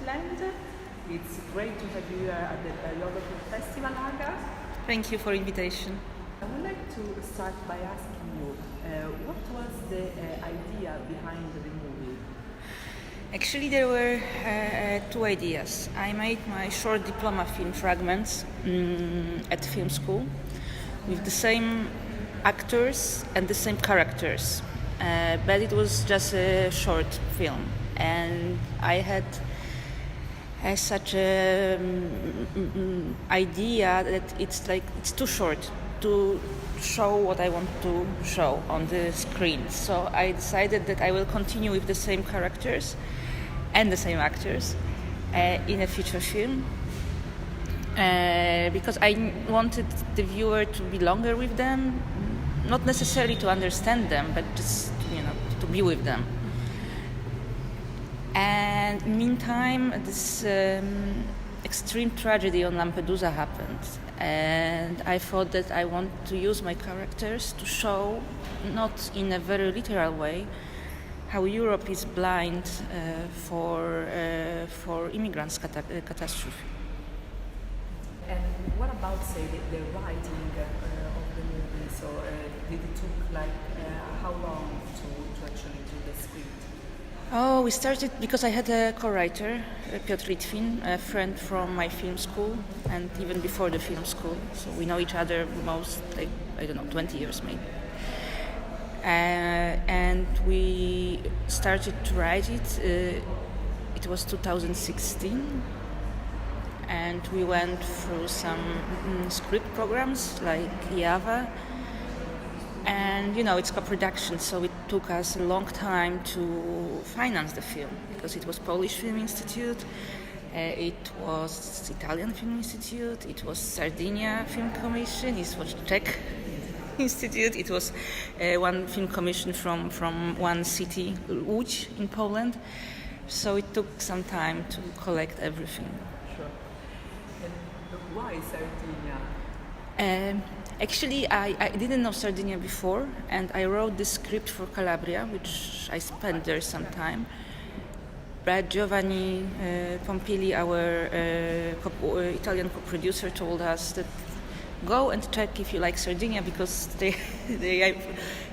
Switzerland. It's great to have you here at the Yoga Film Festival, Aga. Thank you for invitation. I would like to start by asking you, what was the idea behind the movie? Actually, there were two ideas. I made my short diploma film fragments at film school with the same actors and the same characters, but it was just a short film, and I had such a idea that it's too short to show what I want to show on the screen. So I decided that I will continue with the same characters and the same actors in a feature film because I wanted the viewer to be longer with them, not necessarily to understand them, but just to be with them. And meantime, this extreme tragedy on Lampedusa happened, and I thought that I want to use my characters to show, not in a very literal way, how Europe is blind for immigrants' catastrophe. And what about, say, the writing of the movie? So did it took how long to actually do the script? Oh, we started because I had a co-writer, Piotr Litwin, a friend from my film school, and even before the film school. So we know each other most, 20 years maybe. And we started to write it. It was 2016, and we went through some script programs like Java. And it's co-production, so it took us a long time to finance the film because it was Polish Film Institute, it was Italian Film Institute, it was Sardinia Film Commission, it was Czech Institute, it was one film commission from one city, Łódź in Poland. So it took some time to collect everything. Sure. And why Sardinia? Actually, I didn't know Sardinia before, and I wrote this script for Calabria, which I spent there some time. But Giovanni Pompili, our Italian co-producer, told us that go and check if you like Sardinia, because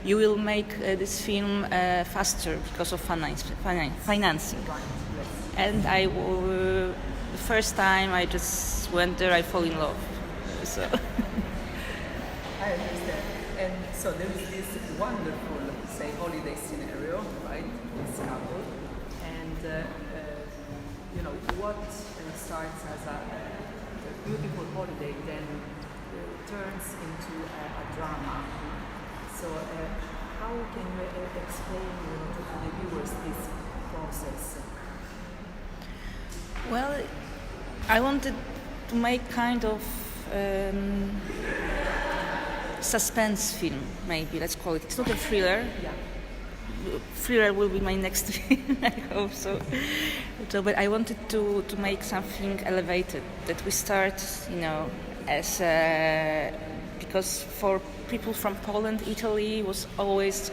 you will make this film faster because of financing. And the first time I just went there, I fall in love. So. I understand. And so there is this wonderful, say, holiday scenario, right? This couple. And, what starts as a beautiful holiday then turns into a drama. So how can you explain to the viewers this process? Well, I wanted to make kind of suspense film, maybe, let's call it. It's not a thriller. Yeah. Thriller will be my next film, I hope so. But I wanted to make something elevated, that we start, as because for people from Poland, Italy was always,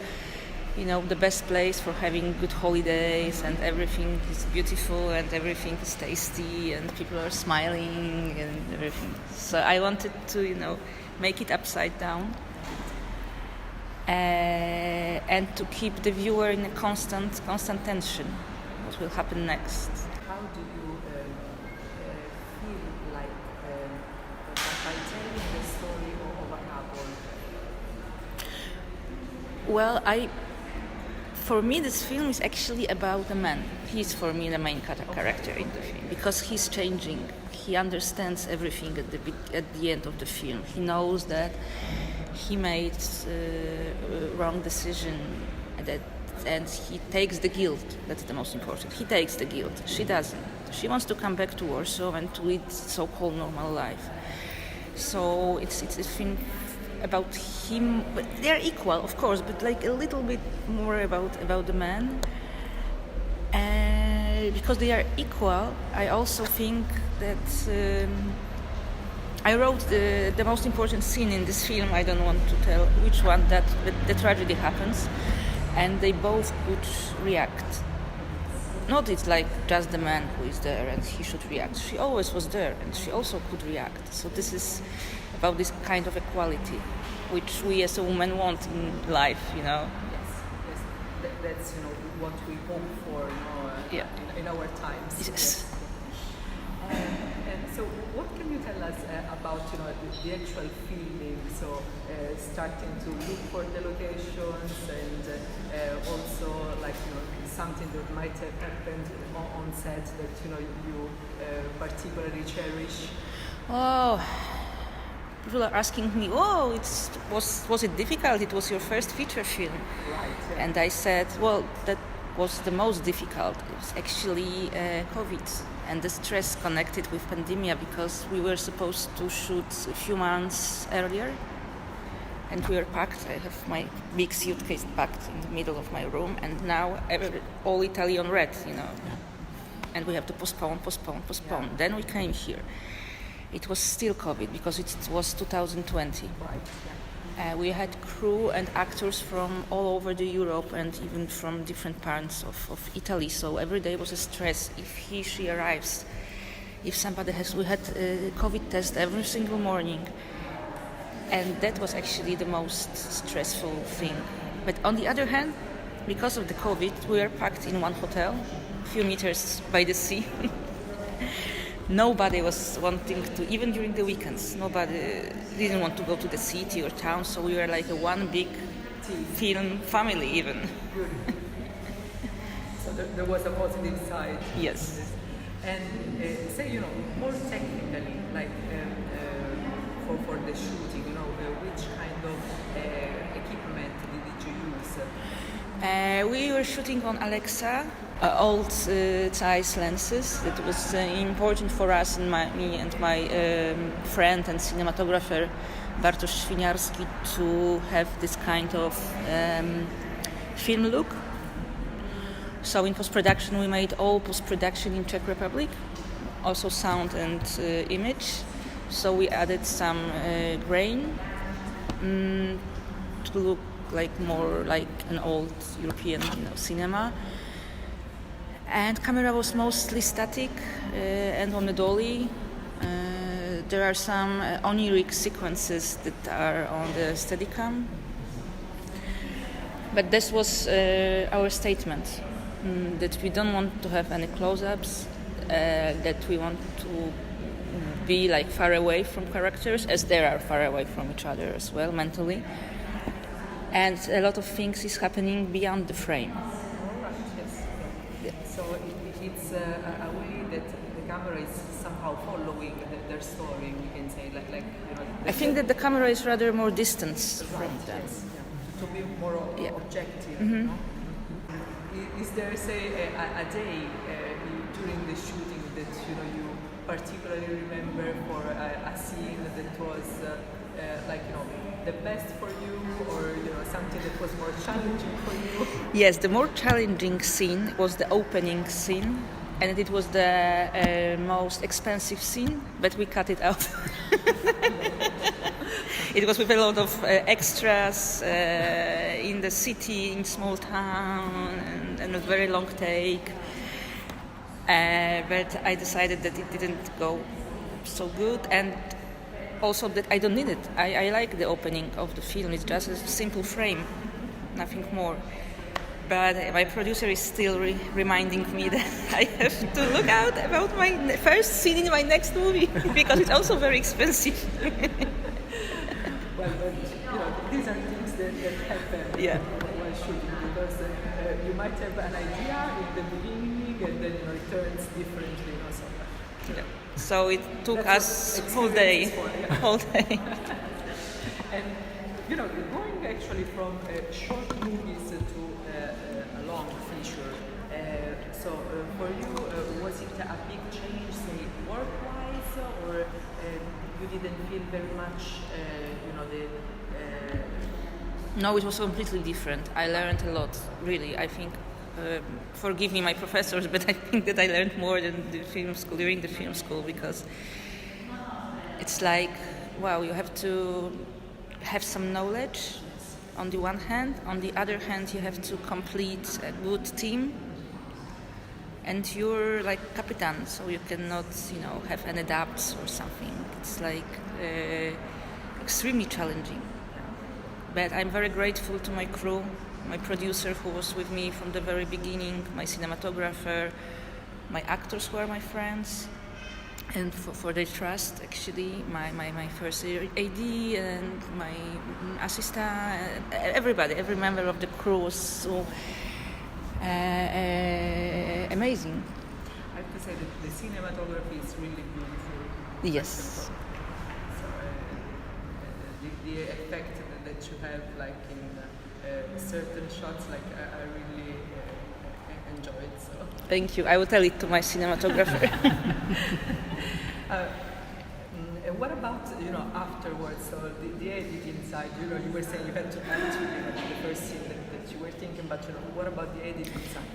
the best place for having good holidays, and everything is beautiful and everything is tasty and people are smiling and everything. So I wanted to, make it upside down and to keep the viewer in a constant tension. What will happen next? How do you feel like by telling the story of a couple? Well, for me, this film is actually about a man. He's, for me, the main character in the film because he's changing. He understands everything at the end of the film. He knows that he made a wrong decision, and he takes the guilt. That's the most important. He takes the guilt. She doesn't. She wants to come back to Warsaw and to lead so-called normal life. So it's a film about him. But they're equal, of course, but a little bit more about the man. Because they are equal, I also think that I wrote the most important scene in this film. I don't want to tell which one, that the tragedy happens, and they both could react. not it's like just the man who is there and he should react. She always was there and she also could react. So this is about this kind of equality, which we as a woman want in life, you know. Yes, yes. That's what we hope for, in our times. Yes. And so, what can you tell us about the actual filming? So, starting to look for the locations and also something that might have happened on set that you particularly cherish. Oh, people are asking me, "Oh, was it difficult? It was your first feature film." Right. Yeah. And I said, "Well, that was the most difficult. It was actually COVID and the stress connected with pandemia because we were supposed to shoot a few months earlier, and we were packed. I have my big suitcase packed in the middle of my room, and now all Italy on red, and we have to postpone. Yeah. Then we came here. It was still COVID because it was 2020. Right. Yeah. We had crew and actors from all over the Europe and even from different parts of Italy. So every day was a stress. If she arrives, if somebody we had a COVID test every single morning. And that was actually the most stressful thing. But on the other hand, because of the COVID, we were packed in one hotel, a few meters by the sea. Nobody was wanting to, even during the weekends, nobody didn't want to go to the city or town, so we were like a one big film family even. Good. So there was a positive side. Yes. And say, more technically, like for the shooting, which kind of equipment did you use? We were shooting on Alexa, old Zeiss lenses. It was important for us and me and my friend and cinematographer Bartosz Świniarski to have this kind of film look. So in post-production we made all post-production in Czech Republic, also sound and image. So we added some grain to look more like an old European cinema. And camera was mostly static and on the dolly. There are some oniric sequences that are on the Steadicam. But this was our statement, that we don't want to have any close-ups, that we want to be far away from characters, as they are far away from each other as well mentally. And a lot of things is happening beyond the frame. So it's a way that the camera is somehow following their story, we can say, I think that the camera is rather more distant from them. Yes. Yeah. To be more objective. Mm-hmm. Is there, say, a day during the shooting that you particularly remember for a scene that was the best for you, or something that was more challenging for you? Yes, the more challenging scene was the opening scene, and it was the most expensive scene, but we cut it out. It was with a lot of extras in the city, in small town, and a very long take. But I decided that it didn't go so good, and also that I don't need it. I like the opening of the film. It's just a simple frame, nothing more. But my producer is still reminding me that I have to look out about my first scene in my next movie because it's also very expensive. Well, these are things that happen while shooting, because you might have an idea in the beginning and then it turns differently. So it took us whole day. And going actually from short movies to a long feature. So for you, was it a big change, say, work-wise, or you didn't feel very much, No, it was completely different. I learned a lot, really. I think, forgive me, my professors, but I think that I learned more than during the film school, because it's wow, you have to have some knowledge on the one hand. On the other hand, you have to complete a good team. and you're like Capitan, so you cannot, have any doubts or something. It's like extremely challenging. But I'm very grateful to my crew, my producer who was with me from the very beginning, my cinematographer, my actors who are my friends, and for their trust, actually, my first AD and my assistant, everybody, every member of the crew was so amazing. I have to say that the cinematography is really beautiful. Yes. So the effect that you have, like in certain shots, like I really enjoy it. So. Thank you. I will tell it to my cinematographer. What about afterwards? So the editing side. You were saying you had to act the first scene that you were thinking, but what about the editing side?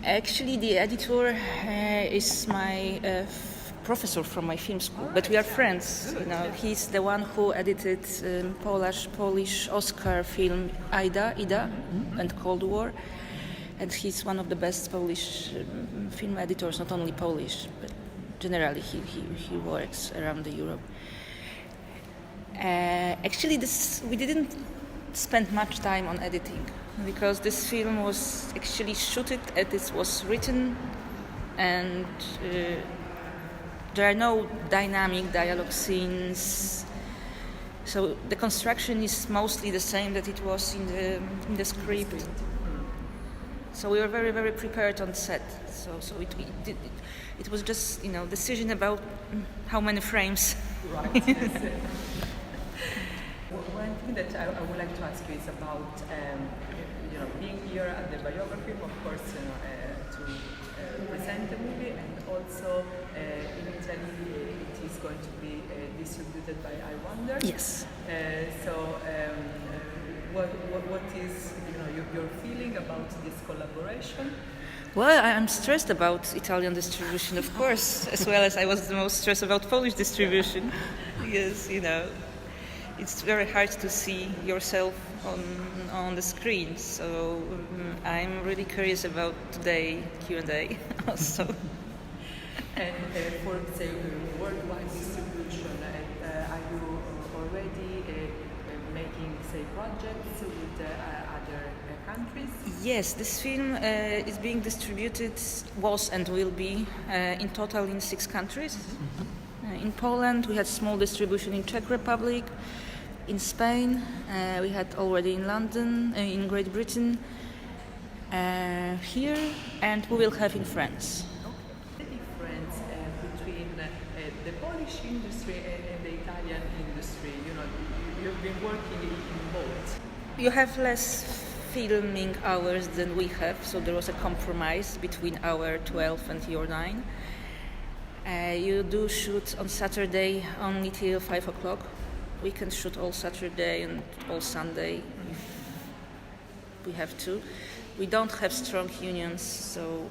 Actually, the editor is my professor from my film school, right, but we are friends. Good. He's the one who edited Polish Oscar film Ida, and Cold War, and he's one of the best Polish film editors, not only Polish, but generally he works around Europe. Actually, we didn't spend much time on editing because this film was actually shooted as it was written, and there are no dynamic dialogue scenes, so the construction is mostly the same that it was in the script. So we were very, very prepared on set. So it was just decision about how many frames. Right. One thing that I would like to ask you is about being here at the biography, of course, to present the movie, and also in Italy it is going to be distributed by I Wonder. Yes. What is your feeling about this collaboration? Well, I'm stressed about Italian distribution, of course, as well as I was the most stressed about Polish distribution. Because, it's very hard to see yourself on the screen. So I'm really curious about today Q&A also. And for, say, worldwide distribution, are you already making, say, projects with other countries? Yes, this film is being distributed, was and will be, in total in 6 countries. In Poland, we had small distribution in Czech Republic. In Spain, we had already in London, in Great Britain, here, and we will have in France. The difference between the Polish industry and the Italian industry, you've been working in both. You have less filming hours than we have, so there was a compromise between our 12 and your 9. You do shoot on Saturday only till 5 o'clock. We can shoot all Saturday and all Sunday if we have to. We don't have strong unions, so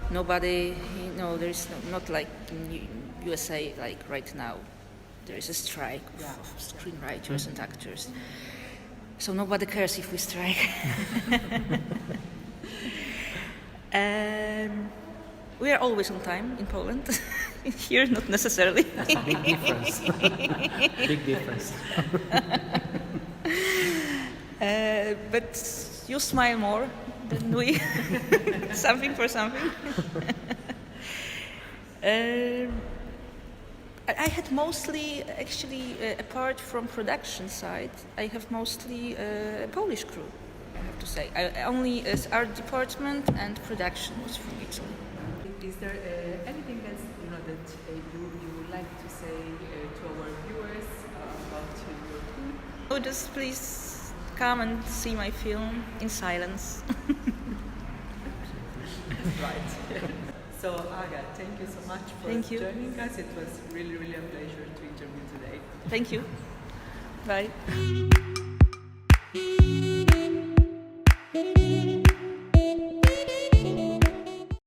nobody, there is not like in USA, like right now. There is a strike of screenwriters and actors. So nobody cares if we strike. We are always on time in Poland. Here, not necessarily. That's a big difference. Big difference. But you smile more than we. Something for something. I had mostly, actually, apart from production side, I have mostly a Polish crew, I have to say. Only as art department and production was from Italy. Is there anything else that you would like to say to our viewers about your film? Oh, just please come and see my film in silence. Right. So, Aga, thank you so much for joining us. It was really, really a pleasure to interview today. Thank you. Bye.